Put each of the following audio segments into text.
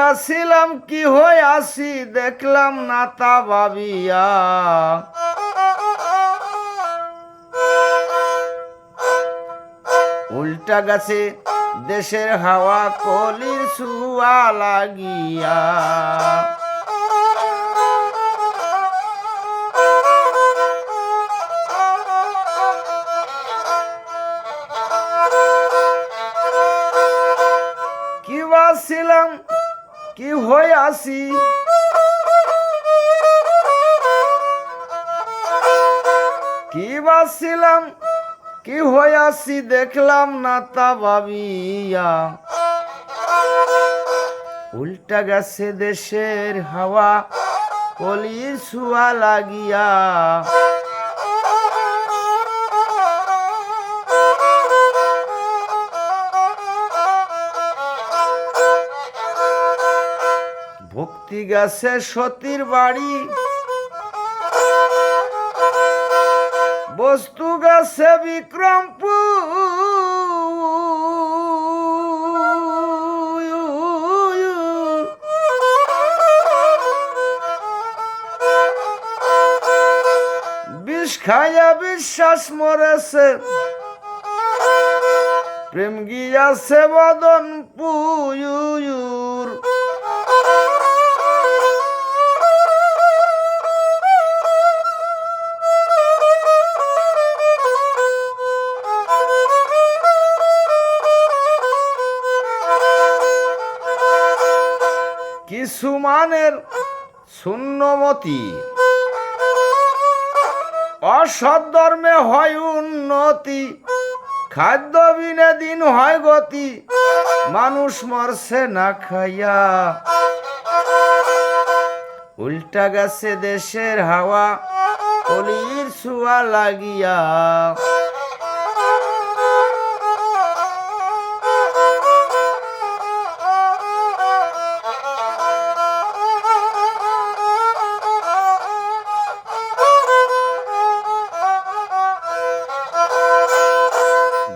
ভাবছিলাম কি হয়ে আসি দেখলাম না তা ভাবিয়া উল্টা গেছে দেশের হাওয়া কলির ছোঁয়া লাগিয়া কি ভাবছিলাম কি হয়ে আসি কি ভাবছিলাম কি হয়ে আসি দেখলাম না তা ভাবিয়া উল্টা গেছে দেশের হাওয়া কলির ছোঁয়া লাগিয়া ভক্তি গেছে সতীর বাড়ি বস্তু গেছে বিক্রমপুর বিষ খাইয়া বিশ্বাস মরেছে প্রেম গিয়াছে বদনপুর কিছু মানের শূন্যমতি অসৎ ধর্মে হয় উন্নতি খাদ্য বিনে দিন হয় গতি মানুষ মরছে না খাইয়া উল্টা গেছে দেশের হাওয়া কলির ছোঁয়া লাগিয়া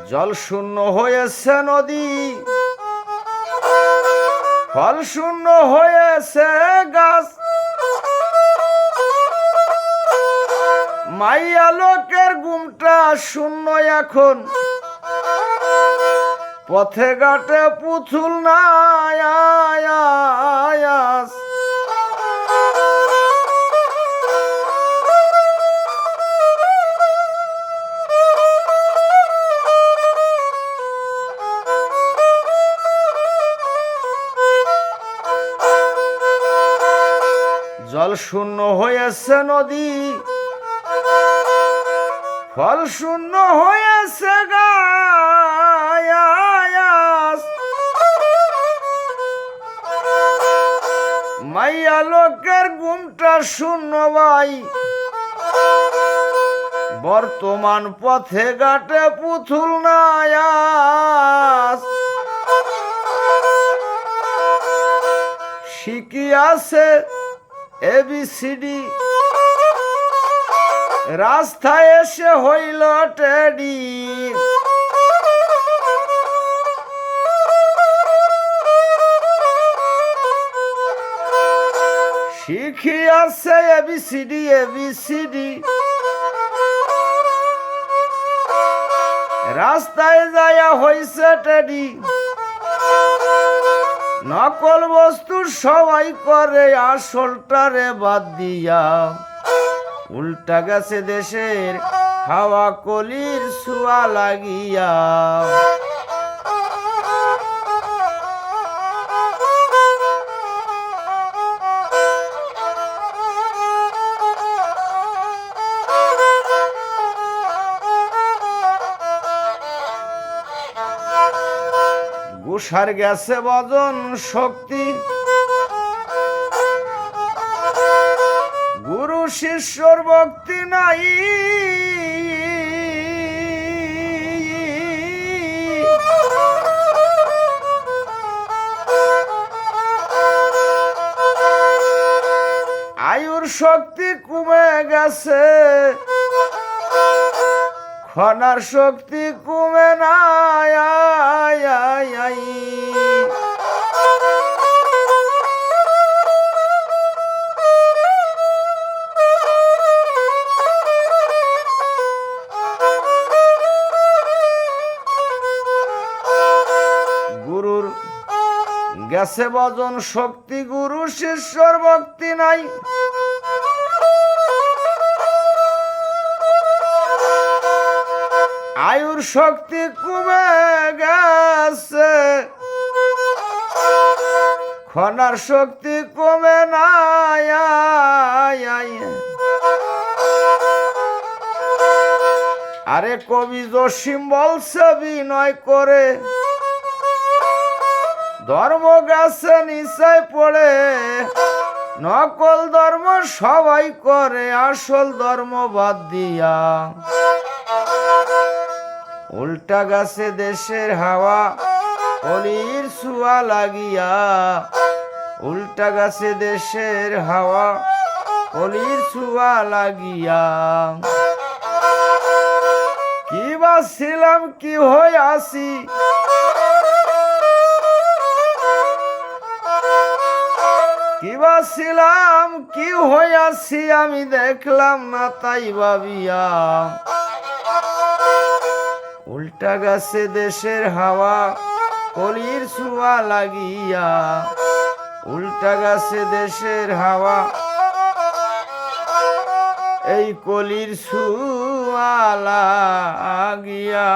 জল শূন্য হয়েছে নদী ফল শূন্য হয়েছে গাছ মাইয়া লোকের ঘুমটা শূন্য এখন পথে ঘাটে পুতুল নাই জল শূন্য হয়েছে নদী ফল শূন্য হয়েছে গাছ মাইয়া লোকের ঘুমটা শূন্য ভাই বর্তমান পথে ঘাটে পুতুল নাই শিখিয়াছে এবিসিডি রাস্তায় এসে হইল টেডি শিখিয়াছে এবিসিডি রাস্তায় যায়া হইছে টেডি নকল বস্তু সবাই করে আসলটারে বাদ দিয়া উল্টা গেছে দেশের হাওয়া কলির ছোঁয়া লাগিয়া গুসার গেছে বজন শক্তি গুরু শিষ্যর ভক্তি নাই আয়ুর শক্তি কমে গেছে খনার শক্তি কমে নাই গেছে বজন শক্তি গুরু শিষ্যর ভক্তি নাই আয়ুর শক্তি কমে গেছে খনার শক্তি কমে নাই আরে কবি জসিম বলছে বিনয় করে ধর্ম গেছে নিশ্চয় পড়ে নকল ধর্ম সবাই করে আসল ধর্ম বাদ দিয়া উল্টা গেছে দেশের হাওয়া অলির ছুয়া লাগিয়া উল্টা গেছে দেশের হাওয়া অলির ছুয়া লাগিয়া কি বাছিলাম কি হইয়াছি কি বাছিলাম কি হইয়াছি আমি দেখলাম না তাই ভাবিয়া উল্টা গেছে দেশের হাওয়া কলির ছুয়া লাগিয়া উল্টা গেছে দেশের হাওয়া এই কলির ছুয়া লাগিয়া